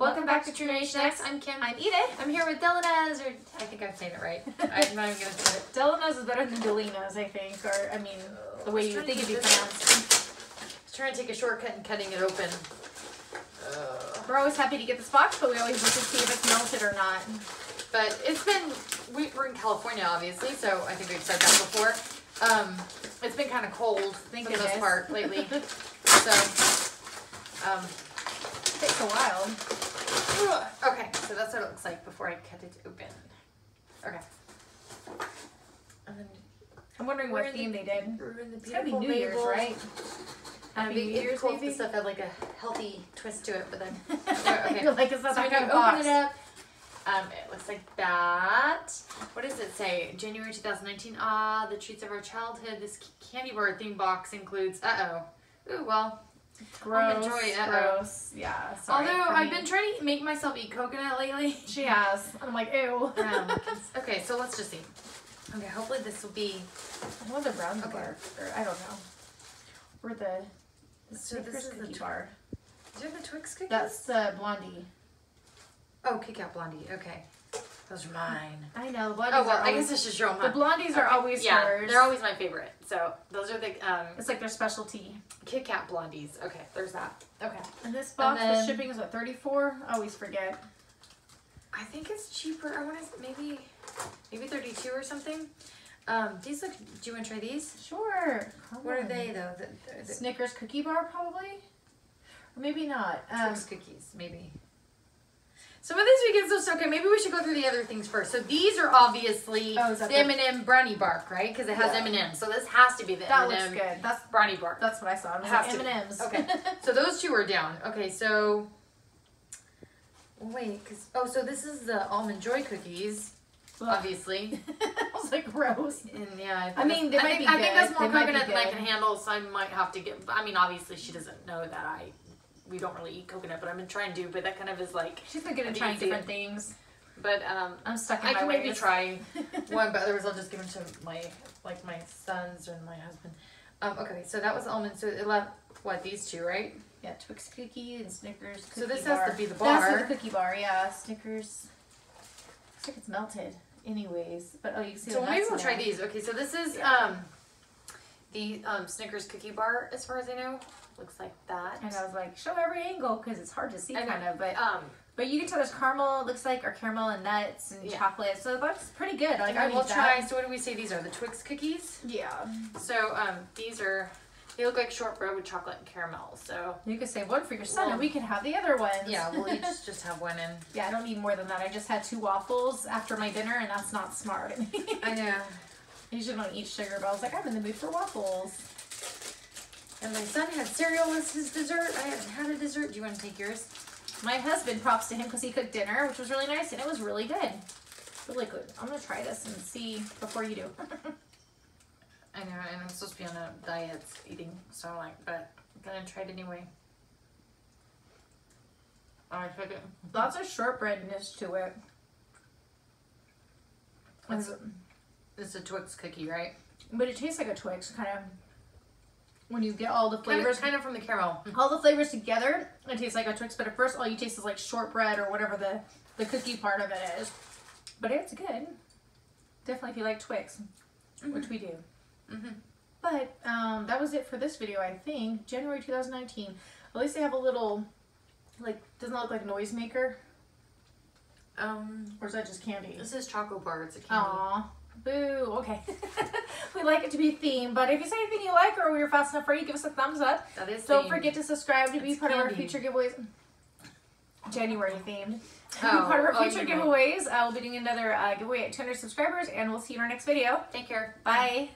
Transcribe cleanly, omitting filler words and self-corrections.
Welcome back to True Nation X. I'm Kim. I'm Edith. I'm here with Delanez, or I think I'm saying it right. I'm not even going to say it. Delanez is better than Delinas, I think, or I mean, the way you would think it'd be pronounced. I was trying to take a shortcut and cutting it open. We're always happy to get this box, but we always look to see if it's melted or not. But it's been, we're in California, obviously, so I think we've said that before. It's been kind of cold for the most part lately. So, takes a while. Okay, so that's what it looks like before I cut it open. Okay. And then I'm wondering what theme they did. It's gotta be New Year's, right? Happy New Year's, cool maybe? If the stuff had like a healthy twist to it, but then... Okay. You're like, it's not so that when kind you of open box. it up, it looks like that. What does it say? January 2019. Ah, the treats of our childhood. This candy bar theme box includes... Ooh, well... Gross. Enjoy it. Gross. Yeah. Sorry. Although I've been trying to make myself eat coconut lately. She has. I'm like, ew. Okay, so let's just see. Okay, hopefully this will be... I want the brown bar. Or I don't know. Or the Snickers this is cookie the bar. Is there the Twix cookies? That's the Blondie. Oh, Kit Kat Blondie. Okay. Those are mine. I know. The Blondies Oh, well, are I guess I should show them the Blondies are always hers. they're always my favorite. So those are the it's like their specialty. Kit Kat Blondies. Okay, there's that. Okay. And this box, the shipping is what, $34? I always forget. I think it's cheaper. I want to maybe 32 or something. These look. Do you want to try these? Sure. What are they though? The Snickers cookie bar probably, or maybe not. Twix cookies maybe. Some of these we get so okay. Maybe we should go through the other things first. So these are obviously the M&M brownie bark, right? Because it has M&M. So this has to be the that M&M. Looks good. That's brownie bark. That's what I saw. It was like M&Ms. Okay. So those two are down. Okay. So wait, so this is the Almond Joy cookies. Obviously. I was like, gross. And yeah, I mean, they might be good. I think that's more coconut than I can handle, so I might have to get. I mean, obviously, she doesn't know that we don't really eat coconut, but I've been trying to. But that kind of is like she's been good at trying different things. But I'm stuck in I my can ways. maybe try one, but otherwise I'll just give them to my sons and my husband. Okay, so that was almond. So it left what, these two, right? Yeah, Twix cookie and Snickers cookie So this bar. has to be the bar. That's the cookie bar, yeah. Snickers. Looks like it's melted. Anyways, but you can see. So maybe we'll try these. Okay, so this is the Snickers cookie bar, as far as I know. Looks like that. And I was like, show every angle because it's hard to see kind of, but you can tell there's caramel. It looks like, or caramel and nuts and chocolate. So that's pretty good. Like I will try. So what do we say these are? The Twix cookies. Yeah. So these are. They look like shortbread with chocolate and caramel. So you could save one for your son, and we could have the other ones. Yeah, we'll each just have one in. Yeah, I don't need more than that. I just had 2 waffles after my dinner, and that's not smart. I know. I usually don't eat sugar, but I was like, I'm in the mood for waffles. And my son had cereal as his dessert. I haven't had a dessert. Do you want to take yours? My husband, props to him because he cooked dinner, which was really nice, and it was really good. Really good. I'm going to try this and see before you do. I know, and I'm supposed to be on a diet eating, so I'm like, but I'm going to try it anyway. I took it. Lots of shortbreadness to it. It's a Twix cookie, right? But it tastes like a Twix, kind of. When you get all the flavors, kind of from the caramel, all the flavors together, it tastes like a Twix. But at first, all you taste is like shortbread or whatever the cookie part of it is. But it's good. Definitely, if you like Twix, which we do. But that was it for this video. I think January 2019. At least they have a little, like, doesn't that look like a noisemaker? Or is that just candy? This is Choco Bar. It's a candy. Aww. Boo. Okay. We like it to be themed, but if you say anything you like or we're fast enough for you, give us a thumbs up. That is Don't themed. forget to subscribe to be part of our future giveaways. January themed. Oh, Part of our future giveaways. We'll be doing another giveaway at 200 subscribers, and we'll see you in our next video. Take care. Bye.